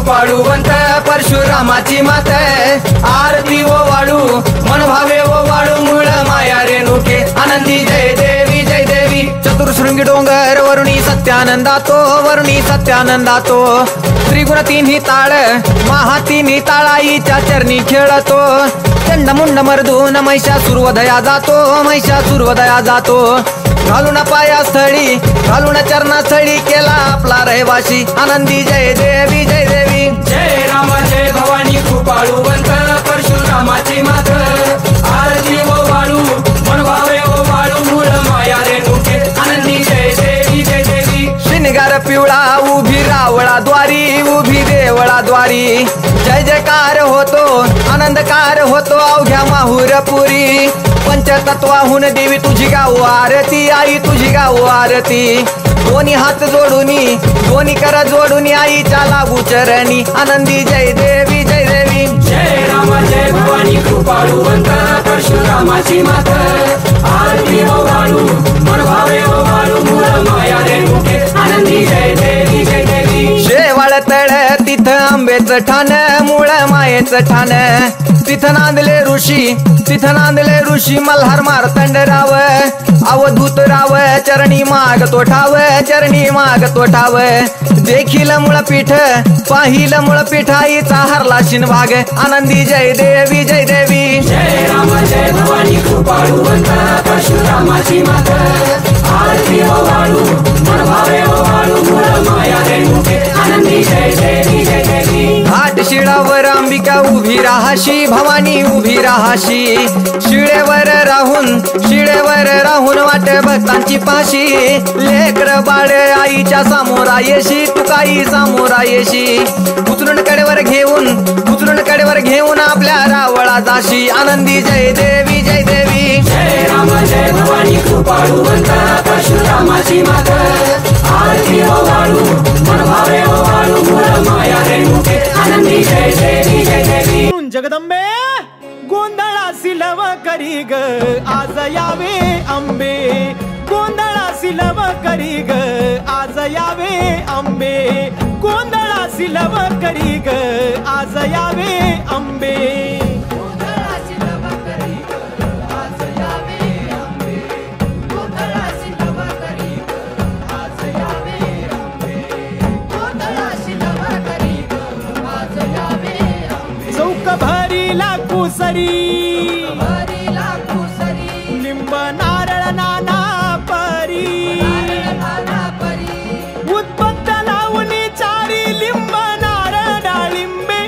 कृपाळुवंत परशुरामाची मात आरती ओ वाळू मन भावे ओ वाळू मूळ माया रेणुके आनंदी जय देवी जय देवी चतुर्शृंगी डोंगर वरुणी सत्यानंदातो वरुणी सत्यानंदातो त्रिगुण तिन्ही ताळ महा तिन्ही ताळाईच्या चरणी खेळतो चंडमुंड मर्दून महिषासुरवधया जातो महिषासुरवधया जातो घालून पायास्थळी घालून चरणास्थळी केला आपला रहिवाशी आनंदी जय देवी जय देवी जय राम जय भवानी कृपाळुवंत परशुरामाची मात आरती ओ वाळू मन भावे ओ वाळू मूळ माया रेणुके आनंदी जय देवी जय देवी शिनगार पिवळा उभी रावळा द्वारी उभी देवळा द्वारी जय जयकार होतो आनंदकार होतो अवघ्या माहुरपुरी पंचतत्वाहून देवी तुझी गाव आरती आई तुझी गाव आरती दोन्ही हात जोडूनी दोन्ही कर जोडूनी आईच्या लागू चरणी आनंदी जय देवी जय देवी जय राम जय भवानी कृपाळुवंत परशुरामाची मात आरती ओ वाळू मन भावे ओ वाळू मूळ माया रेणुके आनंदी जय देवी जय देवी शेवाळ तळ तिथं आंबेचं ठाण मूळ मायेचं ठाण तिथं नांदले ऋषी मल्हार मार्तंडराव अवधूत राव चरणी माग तो ठाव देखील मुळपीठ पाहिल मुळपीठ आईचा हरला शिनभाग आनंदी जय देवी जय देवी जय राम जय भवानी कृपाळुवंत परशुरामाची मात आरती ओ वाळू मन भावे ओ वाळू मूळ माया रेणुके आनंदी जय देवी जय देवी घाट शिळावर अंबिका उभी राहाशी भवानी उभी राहाशी शिळेवर राहून वाट भक्तांची पाशी लेकर बाळ आईच्या सामोरा येशी तुकाई सामोरा येशी उचलून कडेवर घेऊन आपल्या रावळा जाशी आनंदी जय देवी जय देवी जय राम जय भवानी कृपाळुवंत परशुरामाची मात आरती ओ वाळू मन भावे ओ वाळू मूळ माया रेणुके आनंदी जय देवी जय देवी जगदंबे गोंधळासी लव करी ग आज यावे अंबे गोंधळासी लव करी ग आज यावे अंबे गोंधळासी लव करी ग आज यावे अंबे चौक भरीला कुसरी लिंब नारळ नाना परी उत्पत्त लावणी चारी लिंब नारळ डाळिंबे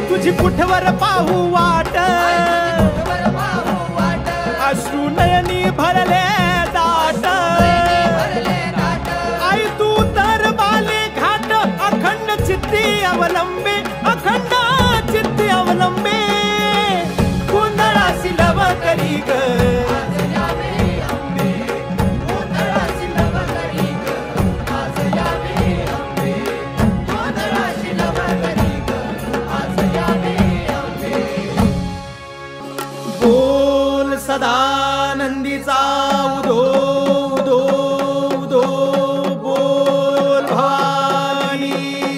तुझी कुठवर पाहू वाट अश्रू नयनी भरले दाट आई तू तर बाले घाट अखंड चित्ती अवलंबे गोंधळासी लव करी ग सदानंदीचा उदो उदो उदो बोल भवानी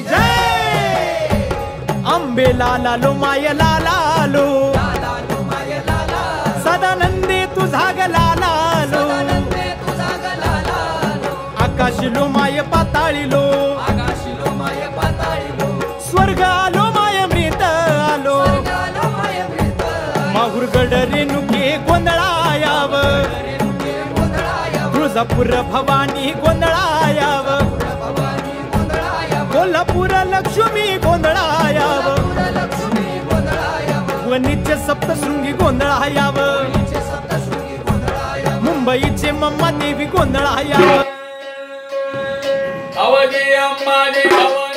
जय अंबे लालालो माय लालालो सदानंदी तुझा ग लालालो आकाशिलो माय पाताळीलो स्वर्ग आलो माय मृत आलो माहुरगड रेणुके गोंधळायाव तुळजापूर भवानी गोंधळायाव कोल्हापूर लक्ष्मी गोंधळायाव वणीचे सप्तशृंगी गोंधळायाव मुंबईचे मम्मा देवी गोंधळायाव अवघी अंबानी भवानी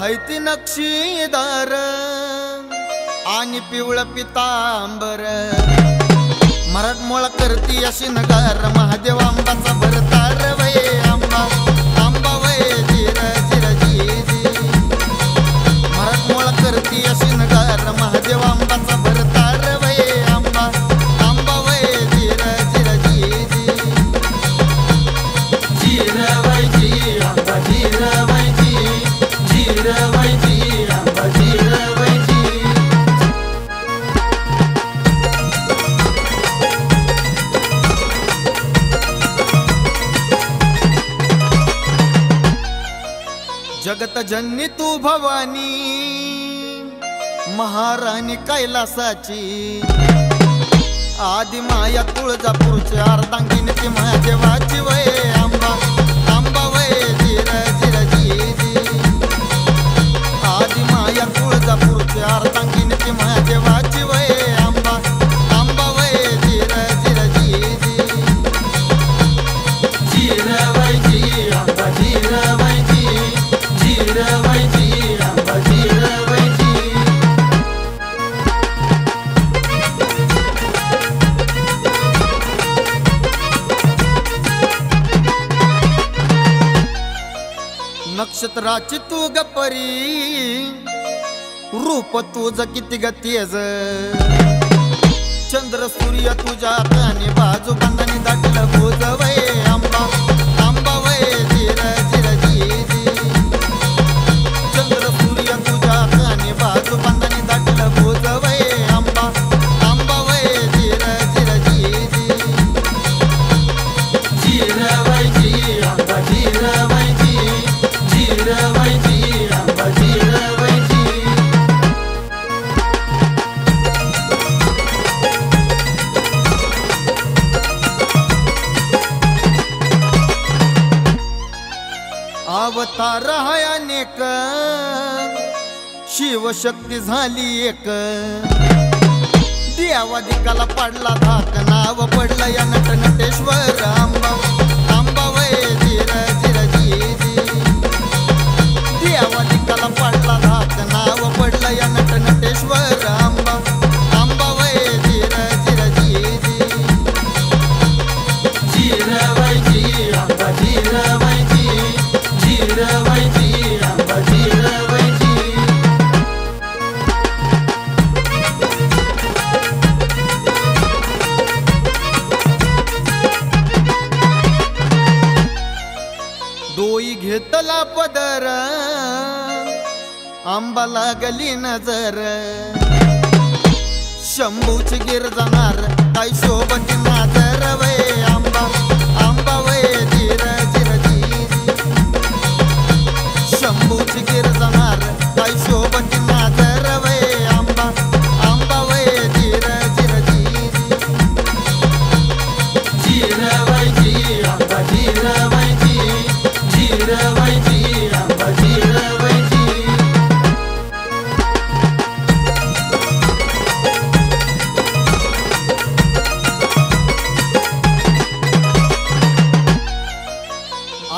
हैती नक्षीदार आणि पिवळ पितांबर मराठमोळा करती अशी नगार महादेव आंबाचा भरतार वय आंबा आंबा वय जिर जिर जी मराठमोळा करती अशी नगार महादेव आंबाचा भरतार वय आंबा आंबा वय जिर जिर जी जिर वय जी आंबा जिर वय जी जिर वय जी आंबा जिर वय जी जगत जननी तू भवानी महाराणी कैलासाची आदि माया तुळजापूरची अर्धांगिनी ती महादेवाची वय आंबा आंबा वय जिर जिर जी आदि माया तुळजापूरची अर्धांगिनी ती महादेवाची वय आंबा आंबा वय जिर जिर जी जिर वय जी आंबा जिर वय जी जिर वय जी आंबा जिर वय जी नक्षत्राची तू ग परी रूप तुझ किती ग तेज चंद्र सूर्य तुझ्या हाताने बाजू बांधाने दाटलं भोज वय आंबा आंबा वय जिर जिर जी चंद्र सूर्य तुझ्या हाताने बाजू बांधाने दाटलं भोज वय आंबा आंबा वय जिर जिर जी जिर वय जी आंबा जिर वय जी जिर वय जी आंबा जिर वय जी अवतार हाय अनेक शिवशक्ती झाली एक देवादिकाला पडला धाक नाव पडलं या नट नटेश्वर आंबा आंबा वय जिर जिर जी देवादिकाला पडला धाक नाव पडलं या नट नटेश्वर आंबा आंबा वय जिर जिर जी जिर वय जी आंबा जिर वय जी जिर वय जी आंबा जिर वय जी डोई घेतला पदर आंबा लागली नजर शंभूची गिर जाणार काय शोभती नाजर वय आंबा आंबा वय जिर जिर जी शंभूची गिर जाणार काय शोभती नाजर वय आंबा आंबा वय जिर जिर जी जिर वय जी आंबा जिर वय जी जिर वय जी आंबा जिर वय जी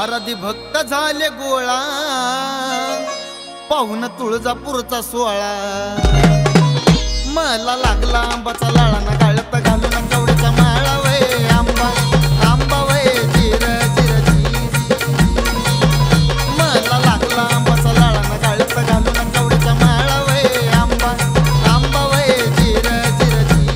आराधी भक्त झाले गोळा पाहुन तुळजापूरचा सोळा मला लागला आंबाचा लाळा ना गाळत घालून कवड्याचा माळा वय आंबा आंबा वय जिर जिर जी मला लागला आंबाचा लाळा ना गाळत घालून कवड्याचा माळा वय आंबा आंबा वय जिर जिर जी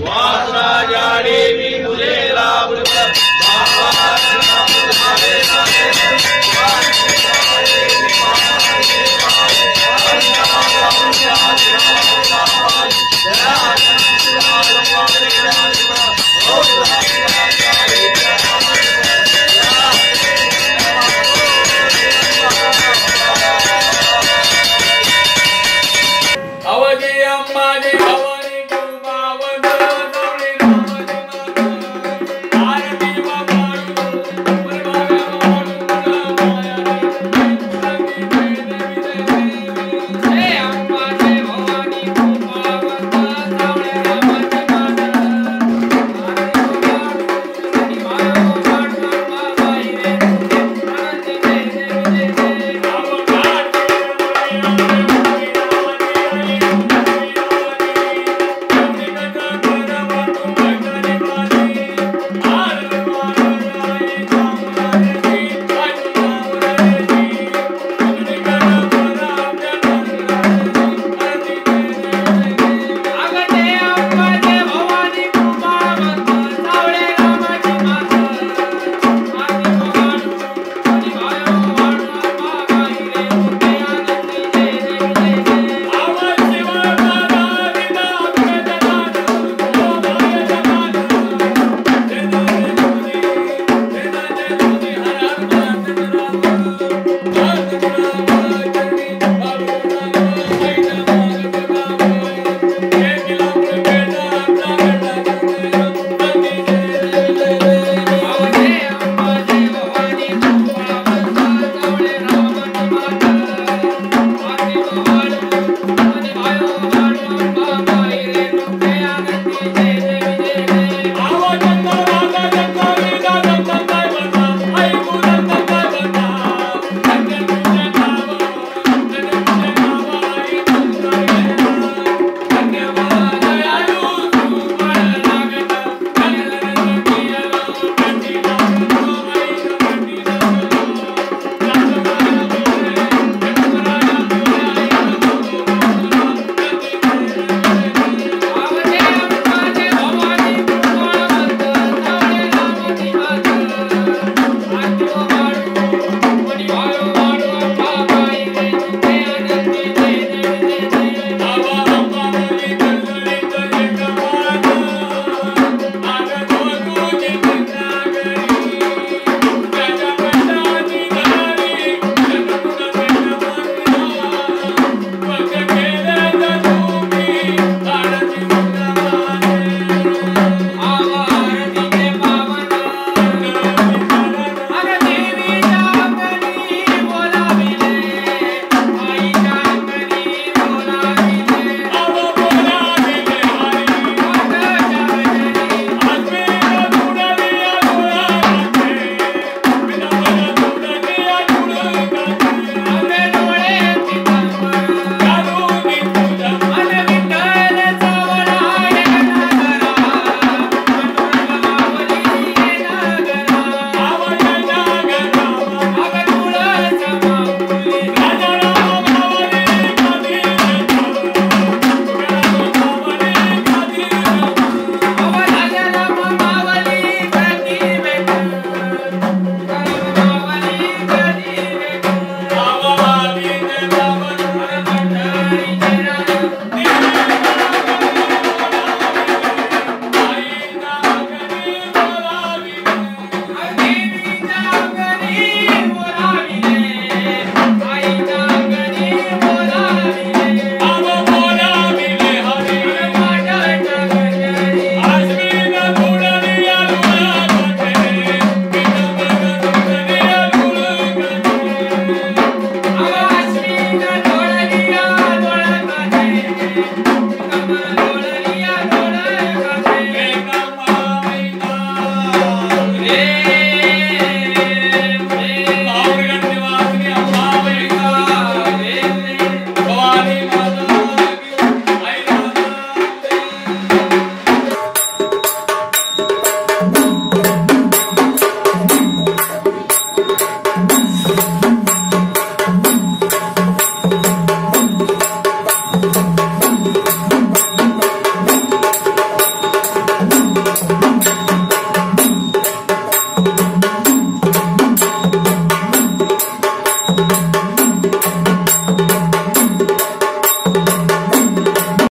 वासना जाने